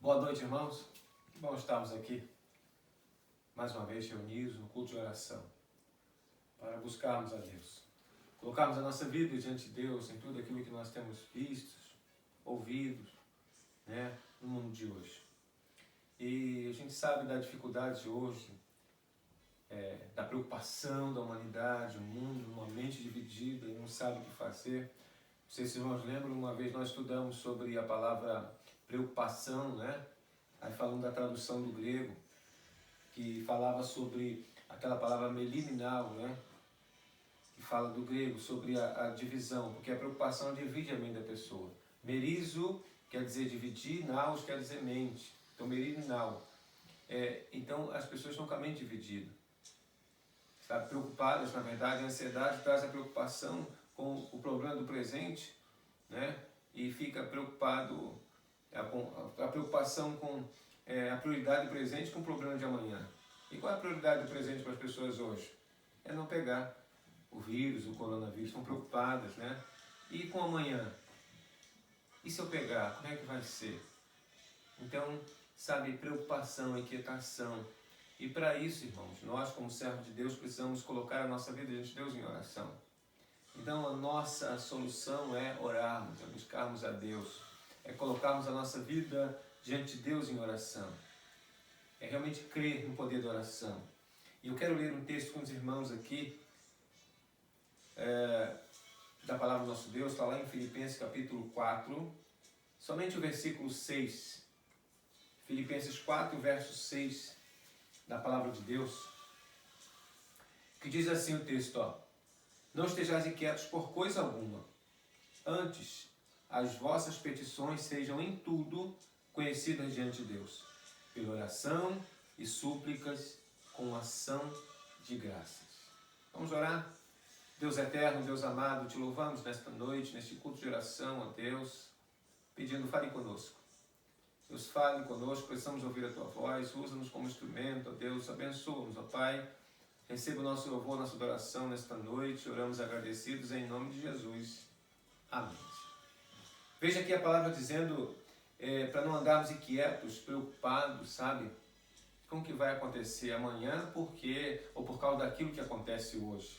Boa noite, irmãos. Que bom estarmos aqui, mais uma vez reunidos no culto de oração, para buscarmos a Deus. Colocarmos a nossa vida diante de Deus em tudo aquilo que nós temos visto, ouvido, no mundo de hoje. E a gente sabe da dificuldade de hoje, da preocupação da humanidade, o mundo, uma mente dividida e não sabe o que fazer. Não sei se os irmãos lembram, uma vez nós estudamos sobre a palavra preocupação, Aí falando da tradução do grego, que falava sobre aquela palavra meliminal, Que fala do grego sobre a divisão, porque a preocupação divide a mente da pessoa. Merizo quer dizer dividir, naus quer dizer mente. Então meliminal. Então as pessoas estão com a mente dividida. Sabe? Preocupadas, na verdade, a ansiedade traz a preocupação com o problema do presente, E fica preocupado, a preocupação com a prioridade do presente com o problema de amanhã. E qual é a prioridade do presente para as pessoas hoje? É não pegar o vírus, o coronavírus, estão preocupadas, E com amanhã? E se eu pegar, como é que vai ser? Então, sabe, preocupação, inquietação. E para isso, irmãos, nós como servos de Deus precisamos colocar a nossa vida diante de Deus em oração. Então a nossa solução é orarmos, é buscarmos a Deus, é colocarmos a nossa vida diante de Deus em oração. É realmente crer no poder da oração. E eu quero ler um texto com os irmãos aqui, da palavra do nosso Deus, está lá em Filipenses capítulo 4, somente o versículo 6. Filipenses 4, verso 6, da palavra de Deus, que diz assim o texto, Não estejais inquietos por coisa alguma, antes as vossas petições sejam em tudo conhecidas diante de Deus, pela oração e súplicas com ação de graças. Vamos orar? Deus eterno, Deus amado, te louvamos nesta noite, neste culto de oração a Deus, pedindo, fale conosco. Deus, fale conosco, precisamos ouvir a tua voz, usa-nos como instrumento, ó Deus, abençoa-nos, ó Pai. Receba o nosso louvor, nossa adoração nesta noite, oramos agradecidos em nome de Jesus. Amém. Veja aqui a palavra dizendo, para não andarmos inquietos, preocupados, sabe? Com o que vai acontecer amanhã, ou por causa daquilo que acontece hoje.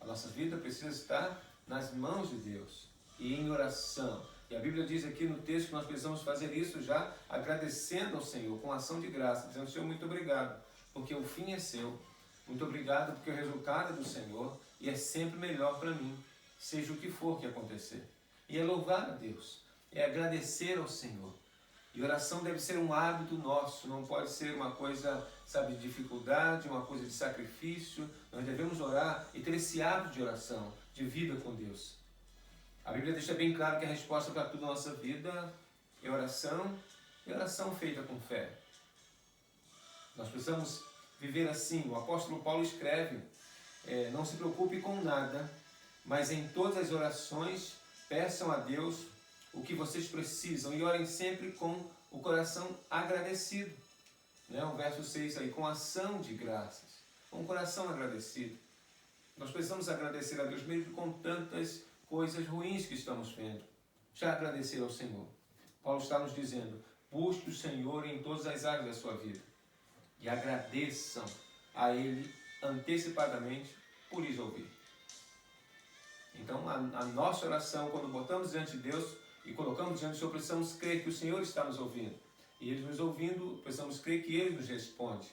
A nossa vida precisa estar nas mãos de Deus e em oração. E a Bíblia diz aqui no texto que nós precisamos fazer isso já agradecendo ao Senhor, com ação de graça, dizendo, Senhor, muito obrigado, porque o fim é seu. Muito obrigado porque o resultado é do Senhor e é sempre melhor para mim, seja o que for que acontecer. E é louvar a Deus, é agradecer ao Senhor. E oração deve ser um hábito nosso, não pode ser uma coisa, sabe, de dificuldade, uma coisa de sacrifício. Nós devemos orar e ter esse hábito de oração, de vida com Deus. A Bíblia deixa bem claro que a resposta para tudo na nossa vida é oração, e oração feita com fé. Nós precisamos viver assim. O apóstolo Paulo escreve, não se preocupe com nada, mas em todas as orações peçam a Deus o que vocês precisam e orem sempre com o coração agradecido. O verso 6 aí, com ação de graças, com o coração agradecido. Nós precisamos agradecer a Deus mesmo com tantas coisas ruins que estamos vendo. Já agradecer ao Senhor. Paulo está nos dizendo, busque o Senhor em todas as áreas da sua vida e agradeçam a Ele antecipadamente por lhes ouvir. Então, a nossa oração, quando botamos diante de Deus e colocamos diante do Senhor, precisamos crer que o Senhor está nos ouvindo. E Ele nos ouvindo, precisamos crer que Ele nos responde.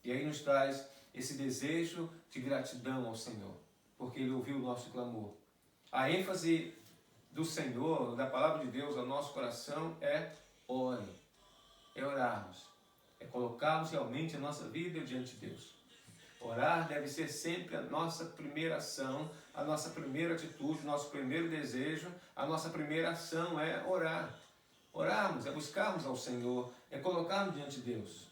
E aí nos traz esse desejo de gratidão ao Senhor, porque Ele ouviu o nosso clamor. A ênfase do Senhor, da palavra de Deus ao nosso coração é ore, é orarmos, é colocarmos realmente a nossa vida diante de Deus. Orar deve ser sempre a nossa primeira ação, a nossa primeira atitude, o nosso primeiro desejo, a nossa primeira ação é orar. Orarmos é buscarmos ao Senhor, é colocarmos diante de Deus.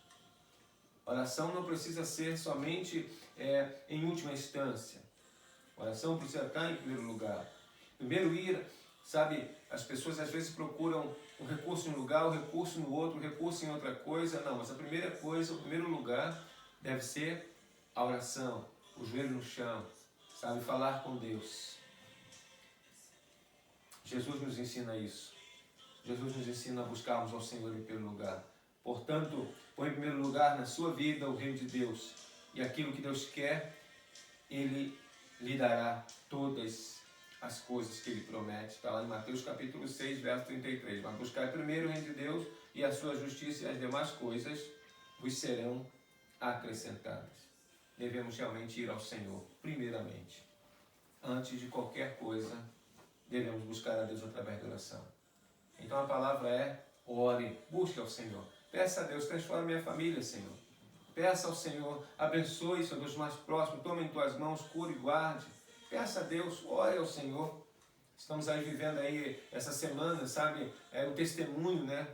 Oração não precisa ser somente em última instância. Oração precisa estar em primeiro lugar. Primeiro sabe, as pessoas às vezes procuram um recurso em um lugar, um recurso no outro, um recurso em outra coisa. Não, mas a primeira coisa, o primeiro lugar deve ser a oração, o joelho no chão, sabe, falar com Deus. Jesus nos ensina isso. Jesus nos ensina a buscarmos ao Senhor em primeiro lugar. Portanto, põe em primeiro lugar na sua vida o reino de Deus. E aquilo que Deus quer, Ele lhe dará todas as coisas que Ele promete. Está lá em Mateus capítulo 6, verso 33. Mas buscar primeiro o reino de Deus e a sua justiça, e as demais coisas vos serão acrescentadas. Devemos realmente ir ao Senhor, primeiramente. Antes de qualquer coisa, devemos buscar a Deus através da oração. Então a palavra é: ore, busque ao Senhor. Peça a Deus, transforme minha família, Senhor. Peça ao Senhor, abençoe, Senhor, dos mais próximos, tome em tuas mãos, cure e guarde. Peça a Deus, ore ao Senhor. Estamos aí vivendo aí essa semana, sabe, o testemunho, né?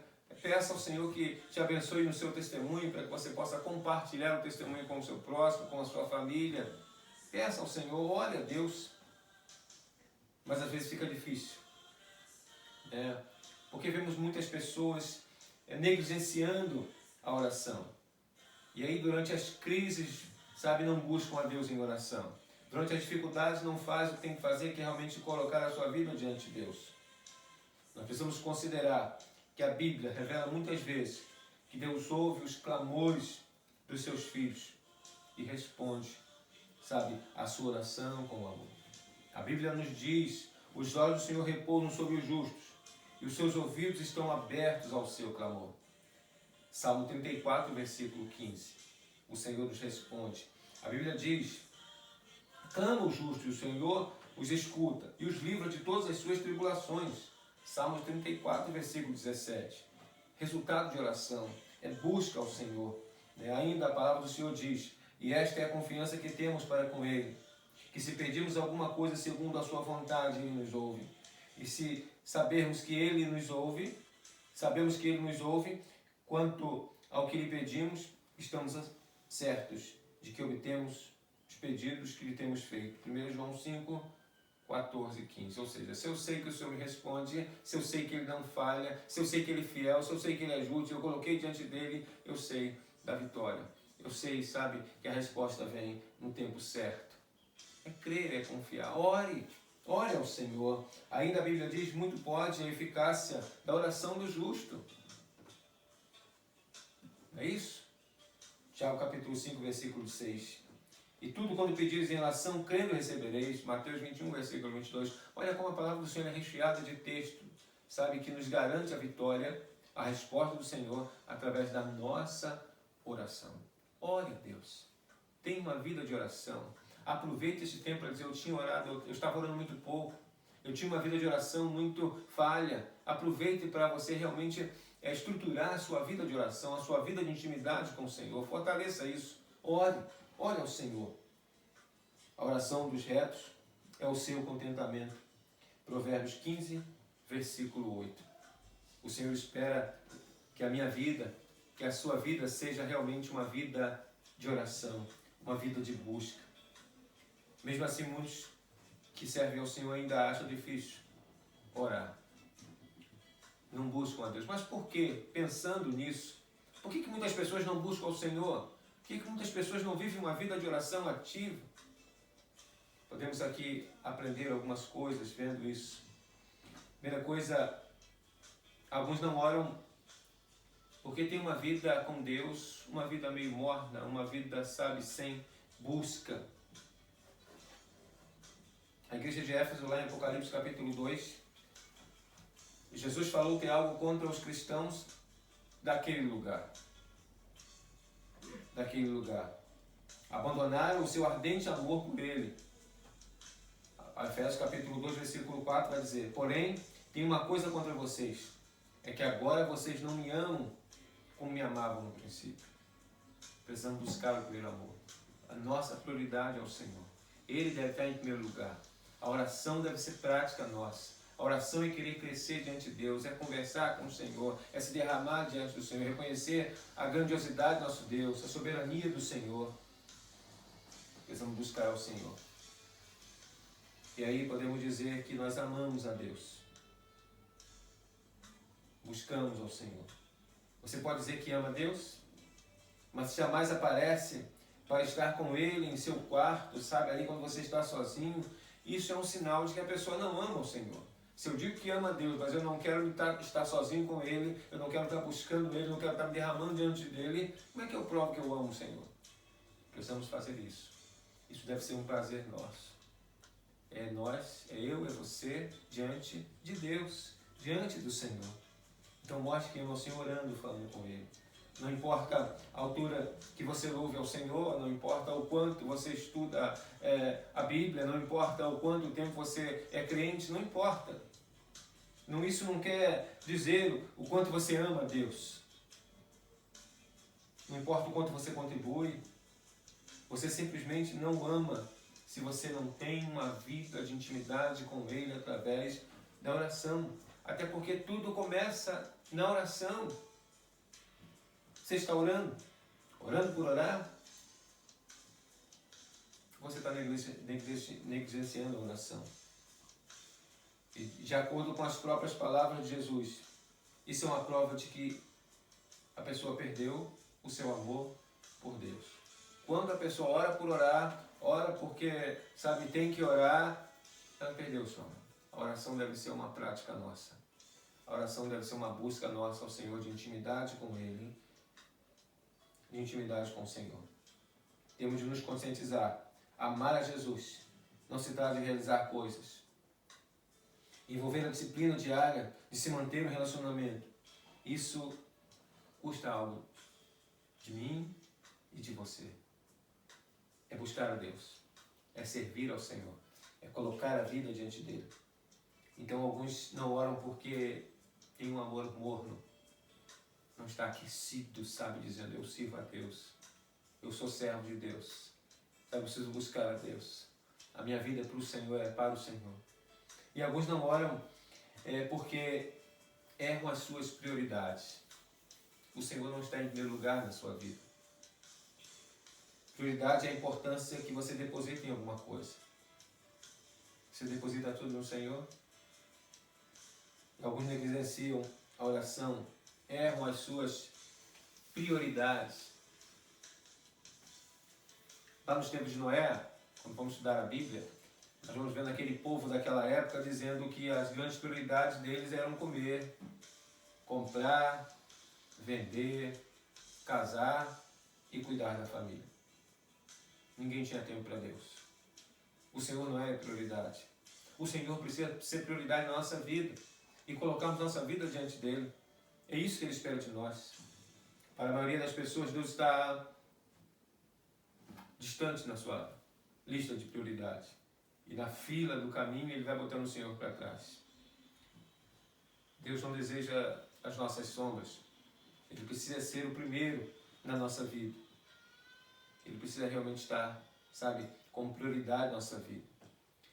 Peça ao Senhor que te abençoe no seu testemunho, para que você possa compartilhar o testemunho com o seu próximo, com a sua família. Peça ao Senhor, ore a Deus. Mas às vezes fica difícil, né? Porque vemos muitas pessoas negligenciando a oração. E aí durante as crises, sabe, não buscam a Deus em oração. Durante as dificuldades não faz o que tem que fazer, que é realmente colocar a sua vida diante de Deus. Nós precisamos considerar que a Bíblia revela muitas vezes que Deus ouve os clamores dos seus filhos e responde, sabe, a sua oração com amor. A Bíblia nos diz: os olhos do Senhor repousam sobre os justos e os seus ouvidos estão abertos ao seu clamor. Salmo 34, versículo 15. O Senhor nos responde. A Bíblia diz: clama o justo e o Senhor os escuta e os livra de todas as suas tribulações. Salmo 34, versículo 17. Resultado de oração é busca ao Senhor. Ainda a palavra do Senhor diz: e esta é a confiança que temos para com Ele, que se pedirmos alguma coisa segundo a sua vontade, Ele nos ouve. E se sabermos que Ele nos ouve, sabemos que Ele nos ouve, quanto ao que lhe pedimos, estamos certos de que obtemos os pedidos que lhe temos feito. 1 João 5, 14 e 15. Ou seja, se eu sei que o Senhor me responde, se eu sei que Ele não falha, se eu sei que Ele é fiel, se eu sei que Ele ajuda, se eu coloquei diante dEle, eu sei da vitória. Eu sei, sabe, que a resposta vem no tempo certo. É crer, é confiar. Ore ao Senhor. Ainda a Bíblia diz: muito pode a eficácia da oração do justo. É isso? Tiago capítulo 5, versículo 6. E tudo quando pedires em oração, crendo recebereis. Mateus 21, versículo 22. Olha como a palavra do Senhor é recheada de texto, sabe, que nos garante a vitória, a resposta do Senhor, através da nossa oração. Ore a Deus. Tenha uma vida de oração. Aproveite esse tempo para dizer: eu tinha orado, eu estava orando muito pouco. Eu tinha uma vida de oração muito falha. Aproveite para você realmente estruturar a sua vida de oração, a sua vida de intimidade com o Senhor. Fortaleça isso. Ore ao Senhor. A oração dos retos é o seu contentamento. Provérbios 15, versículo 8. O Senhor espera que a minha vida, que a sua vida seja realmente uma vida de oração, uma vida de busca. Mesmo assim, muitos que servem ao Senhor ainda acham difícil orar. Não buscam a Deus. Mas por quê? Pensando nisso, por que muitas pessoas não buscam ao Senhor? Por que muitas pessoas não vivem uma vida de oração ativa? Podemos aqui aprender algumas coisas vendo isso. Primeira coisa, alguns não oram porque tem uma vida com Deus, uma vida meio morna, uma vida, sabe, sem busca. A igreja de Éfeso, lá em Apocalipse capítulo 2, Jesus falou que é algo contra os cristãos daquele lugar. Abandonaram o seu ardente amor por Ele. Efésios capítulo 2, versículo 4 vai dizer: porém, tem uma coisa contra vocês, é que agora vocês não me amam como me amavam no princípio. Precisamos buscar o primeiro amor. A nossa prioridade é o Senhor. Ele deve estar em primeiro lugar. A oração deve ser prática nossa. A oração é querer crescer diante de Deus, é conversar com o Senhor, é se derramar diante do Senhor, reconhecer a grandiosidade do nosso Deus, a soberania do Senhor. Precisamos buscar ao Senhor. E aí podemos dizer que nós amamos a Deus. Buscamos ao Senhor. Você pode dizer que ama a Deus, mas jamais aparece para estar com Ele em seu quarto, sabe, ali quando você está sozinho. Isso é um sinal de que a pessoa não ama o Senhor. Se eu digo que amo a Deus, mas eu não quero estar sozinho com Ele, eu não quero estar buscando Ele, eu não quero estar me derramando diante dEle, como é que eu provo que eu amo o Senhor? Precisamos fazer isso. Isso deve ser um prazer nosso. É nós, é eu, é você, diante de Deus, diante do Senhor. Então mostre que ama o Senhor orando, falando com Ele. Não importa a altura que você louve ao Senhor, não importa o quanto você estuda a Bíblia, não importa o quanto tempo você é crente, não importa. Não, isso não quer dizer o quanto você ama a Deus. Não importa o quanto você contribui. Você simplesmente não ama se você não tem uma vida de intimidade com Ele através da oração. Até porque tudo começa na oração. Você está orando? Orando por orar? Você está negligenciando a oração. E, de acordo com as próprias palavras de Jesus, isso é uma prova de que a pessoa perdeu o seu amor por Deus. Quando a pessoa ora por orar, ora porque, sabe, tem que orar, ela perdeu o seu amor. A oração deve ser uma prática nossa. A oração deve ser uma busca nossa ao Senhor de intimidade com Ele, de intimidade com o Senhor. Temos de nos conscientizar. Amar a Jesus não se trata de realizar coisas. Envolver a disciplina diária de se manter no relacionamento. Isso custa algo de mim e de você. É buscar a Deus. É servir ao Senhor. É colocar a vida diante dEle. Então alguns não oram porque tem um amor morno. Não está aquecido, sabe, dizendo, eu sirvo a Deus. Eu sou servo de Deus. Eu preciso buscar a Deus. A minha vida é para o Senhor, é para o Senhor. E alguns não oram porque erram as suas prioridades. O Senhor não está em primeiro lugar na sua vida. Prioridade é a importância que você deposita em alguma coisa. Você deposita tudo no Senhor. Alguns negligenciam a oração, erram as suas prioridades. Lá nos tempos de Noé, quando vamos estudar a Bíblia, nós vamos vendo aquele povo daquela época dizendo que as grandes prioridades deles eram comer, comprar, vender, casar e cuidar da família. Ninguém tinha tempo para Deus. O Senhor não é prioridade. O Senhor precisa ser prioridade na nossa vida e colocarmos nossa vida diante dEle. É isso que Ele espera de nós. Para a maioria das pessoas, Deus está distante na sua lista de prioridades. E na fila do caminho Ele vai botando o Senhor para trás. Deus não deseja as nossas sombras. Ele precisa ser o primeiro na nossa vida. Ele precisa realmente estar, sabe, como prioridade na nossa vida.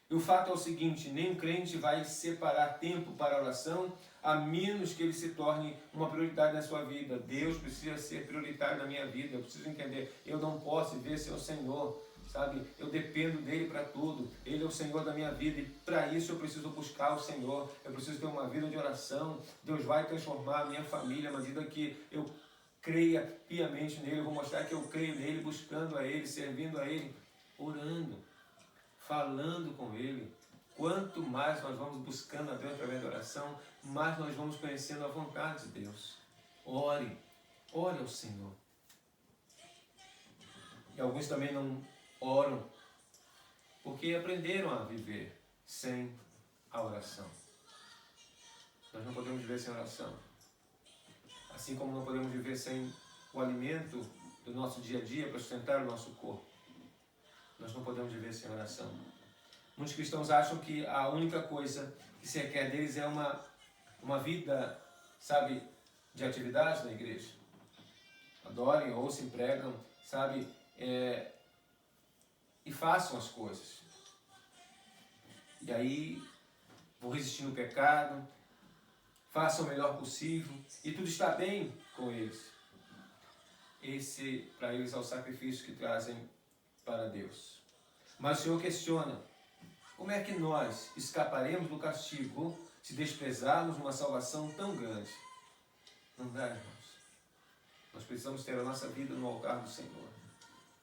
E o fato é o seguinte, nenhum crente vai separar tempo para a oração a menos que ele se torne uma prioridade na sua vida. Deus precisa ser prioritário na minha vida. Eu preciso entender, eu não posso viver sem o Senhor, sabe? Eu dependo dEle para tudo. Ele é o Senhor da minha vida e para isso eu preciso buscar o Senhor. Eu preciso ter uma vida de oração. Deus vai transformar a minha família à medida que eu creia piamente nele. Eu vou mostrar que eu creio nele, buscando a Ele, servindo a Ele, orando, falando com Ele. Quanto mais nós vamos buscando a Deus através da oração, mais nós vamos conhecendo a vontade de Deus. Ore, ore ao Senhor. E alguns também não oram porque aprenderam a viver sem a oração. Nós não podemos viver sem oração. Assim como não podemos viver sem o alimento do nosso dia a dia para sustentar o nosso corpo. Nós não podemos viver sem oração. Muitos cristãos acham que a única coisa que se requer deles é uma vida, sabe, de atividade na igreja. Adorem ou se empregam, sabe, e façam as coisas. E aí vão resistir no pecado, façam o melhor possível e tudo está bem com eles. Esse, para eles, é o sacrifício que trazem para Deus. Mas o Senhor questiona, como é que nós escaparemos do castigo se desprezarmos uma salvação tão grande? Não dá, irmãos. Nós precisamos ter a nossa vida no altar do Senhor.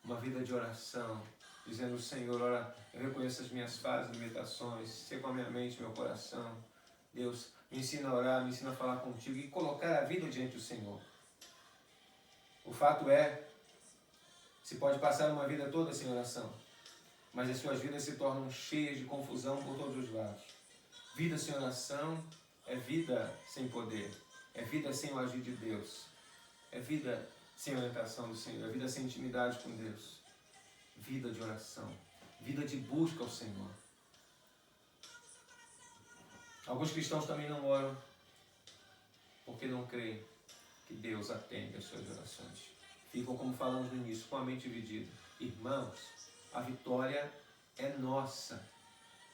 Uma vida de oração, dizendo, Senhor, ora, eu reconheço as minhas falhas e limitações, sei com a minha mente, meu coração. Deus, me ensina a orar, me ensina a falar contigo e colocar a vida diante do Senhor. O fato é, se pode passar uma vida toda sem oração, mas as suas vidas se tornam cheias de confusão por todos os lados. Vida sem oração é vida sem poder, é vida sem o agir de Deus, é vida sem orientação do Senhor, é vida sem intimidade com Deus. Vida de oração, vida de busca ao Senhor. Alguns cristãos também não oram porque não creem que Deus atende às suas orações. Ficam, como falamos no início, com a mente dividida. Irmãos, a vitória é nossa.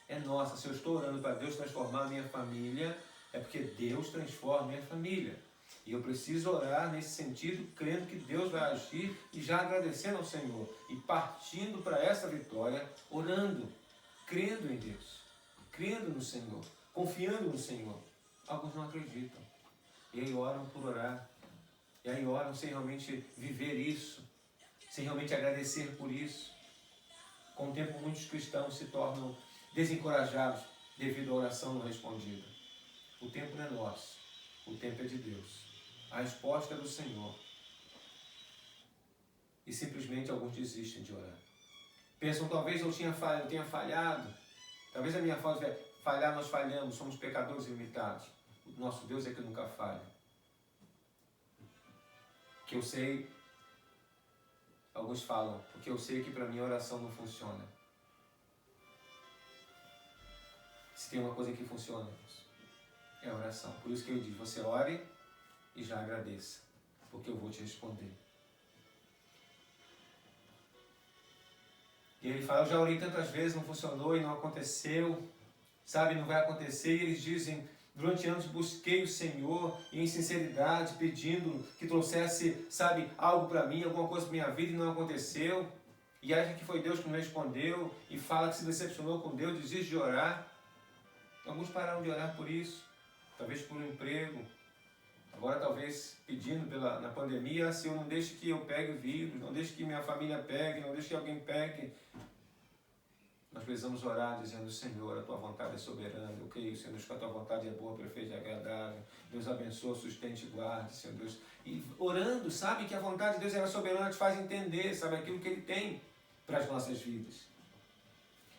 É nossa. Se eu estou orando para Deus transformar a minha família, é porque Deus transforma a minha família. E eu preciso orar nesse sentido, crendo que Deus vai agir e já agradecendo ao Senhor. E partindo para essa vitória, orando, crendo em Deus, crendo no Senhor, confiando no Senhor. Alguns não acreditam. E aí oram por orar. E aí oram sem realmente viver isso, sem realmente agradecer por isso. Com o tempo, muitos cristãos se tornam desencorajados devido à oração não respondida. O tempo não é nosso, o tempo é de Deus. A resposta é do Senhor. E simplesmente alguns desistem de orar. Pensam, talvez eu tenha falhado. Talvez a minha falhar, nós falhamos, somos pecadores limitados. O nosso Deus é que nunca falha. Que eu sei, alguns falam, porque eu sei que para mim a oração não funciona. Se tem uma coisa que funciona, é a oração. Por isso que eu digo, você ore e já agradeça, porque eu vou te responder. E ele fala, eu já orei tantas vezes, não funcionou e não aconteceu, sabe, não vai acontecer. E eles dizem, durante anos busquei o Senhor em sinceridade, pedindo que trouxesse, sabe, algo para mim, alguma coisa para minha vida e não aconteceu. E acha que foi Deus que não respondeu e fala que se decepcionou com Deus, desiste de orar. Alguns pararam de orar por isso, talvez por um emprego. Agora talvez pedindo na pandemia, Senhor, não deixe que eu pegue o vírus, não deixe que minha família pegue, não deixe que alguém pegue. Nós precisamos orar dizendo, Senhor, a Tua vontade é soberana, eu creio, Senhor Deus, que a Tua vontade é boa, perfeita e agradável. Deus abençoa, sustente e guarde, Senhor Deus. E orando, sabe que a vontade de Deus é soberana, te faz entender, sabe, aquilo que Ele tem para as nossas vidas.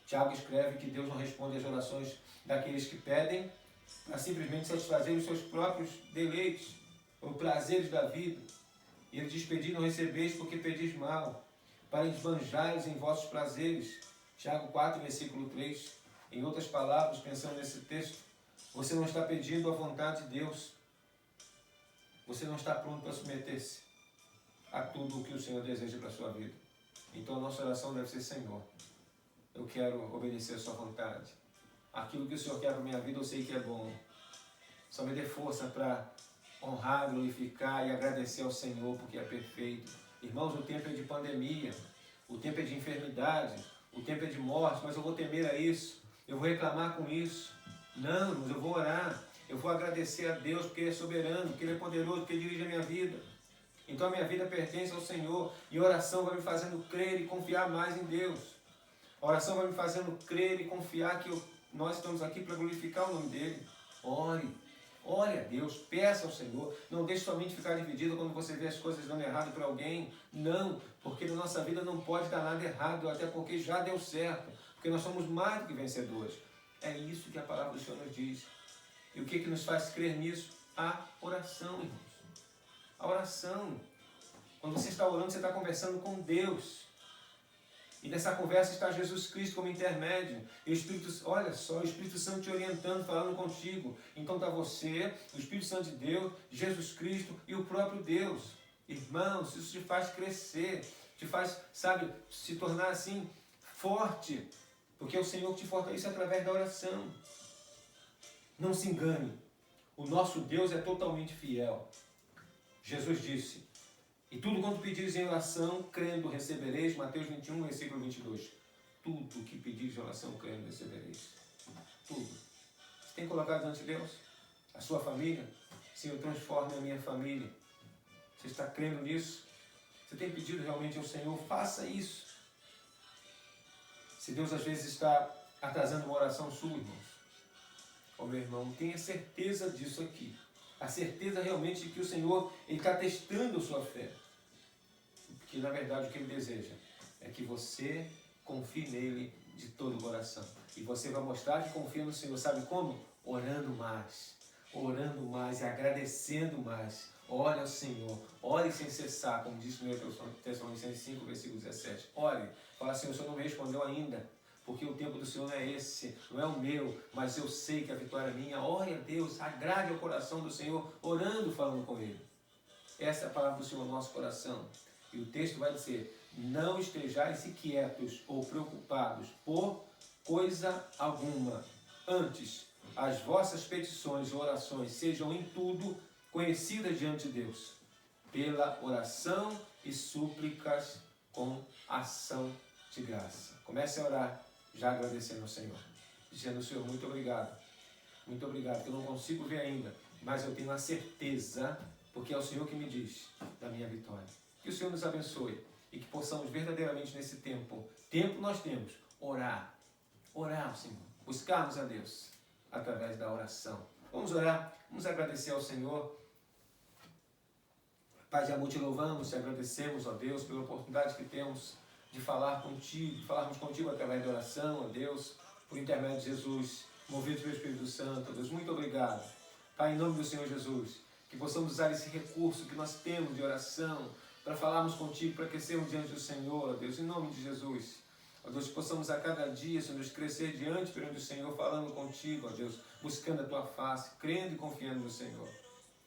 Tiago escreve que Deus não responde às orações daqueles que pedem para simplesmente satisfazer os seus próprios deleites ou prazeres da vida. E ele diz, pedi não recebeis porque pedis mal, para esbanjar-os em vossos prazeres. Tiago 4, versículo 3. Em outras palavras, pensando nesse texto, você não está pedindo a vontade de Deus. Você não está pronto para submeter-se a tudo o que o Senhor deseja para a sua vida. Então a nossa oração deve ser, Senhor, eu quero obedecer a sua vontade. Aquilo que o Senhor quer para a minha vida, eu sei que é bom. Só me dê força para honrar, glorificar e agradecer ao Senhor, porque é perfeito. Irmãos, o tempo é de pandemia, o tempo é de enfermidade, o tempo é de morte, mas eu vou temer a isso, eu vou reclamar com isso. Não, mas eu vou orar, eu vou agradecer a Deus, porque Ele é soberano, porque Ele é poderoso, porque Ele dirige a minha vida. Então a minha vida pertence ao Senhor, e a oração vai me fazendo crer e confiar mais em Deus. A oração vai me fazendo crer e confiar que nós estamos aqui para glorificar o nome dEle. Ore a Deus, peça ao Senhor. Não deixe sua mente ficar dividida quando você vê as coisas dando errado para alguém. Não, porque na nossa vida não pode dar nada errado, até porque já deu certo. Porque nós somos mais do que vencedores. É isso que a palavra do Senhor nos diz. E o que nos faz crer nisso? A oração, irmãos. A oração. Quando você está orando, você está conversando com Deus. E nessa conversa está Jesus Cristo como intermédio. E o Espírito, olha só, o Espírito Santo te orientando, falando contigo. Então está você, o Espírito Santo de Deus, Jesus Cristo e o próprio Deus. Irmãos, isso te faz crescer, te faz, sabe, se tornar assim, forte. Porque é o Senhor que te fortalece através da oração. Não se engane, o nosso Deus é totalmente fiel. Jesus disse, e tudo quanto pedires em oração, crendo, recebereis. Mateus 21, versículo 22. Tudo que pedires em oração, crendo, recebereis. Tudo. Você tem colocado diante de Deus? A sua família? Senhor, transforme a minha família. Você está crendo nisso? Você tem pedido realmente ao Senhor? Faça isso. Se Deus às vezes está atrasando uma oração sua, irmãos, Ó meu irmão, tenha certeza disso aqui. A certeza realmente de que o Senhor está testando a sua fé. Porque na verdade o que Ele deseja é que você confie nele de todo o coração. E você vai mostrar que confia no Senhor, sabe como? Orando mais e agradecendo mais. Ore ao Senhor, ore sem cessar, como disse no 1 Tessalonicenses 5, versículo 17. Ore, fala assim, o Senhor não me respondeu ainda, porque o tempo do Senhor não é esse, não é o meu, mas eu sei que a vitória é minha. Ore a Deus, agrade ao coração do Senhor, orando, falando com Ele. Essa é a palavra do Senhor no nosso coração. E o texto vai dizer, não estejais inquietos ou preocupados por coisa alguma. Antes, as vossas petições e orações sejam em tudo conhecidas diante de Deus, pela oração e súplicas com ação de graça. Comece a orar, já agradecendo ao Senhor, dizendo, Senhor, muito obrigado, que eu não consigo ver ainda, mas eu tenho a certeza, porque é o Senhor que me diz da minha vitória. Que o Senhor nos abençoe e que possamos verdadeiramente nesse tempo nós temos, orar ao Senhor, buscarmos a Deus através da oração. Vamos orar, vamos agradecer ao Senhor. Pai de amor, te louvamos, te agradecemos, ó Deus, pela oportunidade que temos de falarmos contigo através da oração, ó Deus, por intermédio de Jesus, movidos pelo Espírito Santo, ó Deus, muito obrigado. Pai, em nome do Senhor Jesus, que possamos usar esse recurso que nós temos de oração para falarmos contigo, para crescermos diante do Senhor, ó Deus, em nome de Jesus. Ó Deus, que possamos a cada dia, Senhor Deus, crescer diante do Senhor, falando contigo, ó Deus, buscando a tua face, crendo e confiando no Senhor.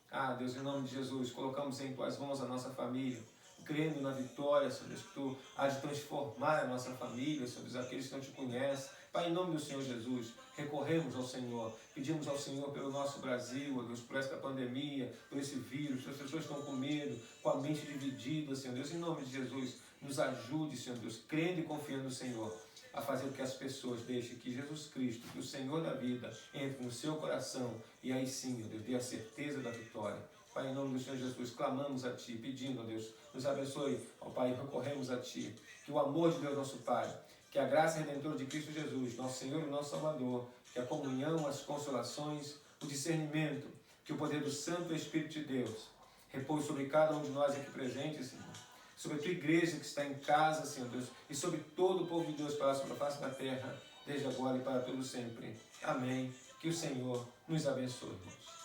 Ah, Deus, em nome de Jesus, colocamos em tuas mãos a nossa família, crendo na vitória, Senhor Deus, que tu há de transformar a nossa família, Senhor Deus, aqueles que não te conhecem. Pai, em nome do Senhor Jesus, recorremos ao Senhor, pedimos ao Senhor pelo nosso Brasil, ó Deus, por esta pandemia, por esse vírus, as pessoas estão com medo, com a mente dividida, Senhor Deus, em nome de Jesus, nos ajude, Senhor Deus, crendo e confiando no Senhor, a fazer com que as pessoas deixem que Jesus Cristo, que o Senhor da vida, entre no seu coração e aí sim, ó Deus, dê a certeza da vitória. Pai, em nome do Senhor Jesus, clamamos a Ti, pedindo, ó Deus, nos abençoe, ó Pai, recorremos a Ti, que o amor de Deus, nosso Pai, que a graça redentora de Cristo Jesus, nosso Senhor e nosso Salvador, que a comunhão, as consolações, o discernimento, que o poder do Santo Espírito de Deus repouse sobre cada um de nós aqui presentes, Senhor, sobre a Tua igreja que está em casa, Senhor Deus, e sobre todo o povo de Deus para sobre a face da terra, desde agora e para todo sempre. Amém. Que o Senhor nos abençoe, irmãos.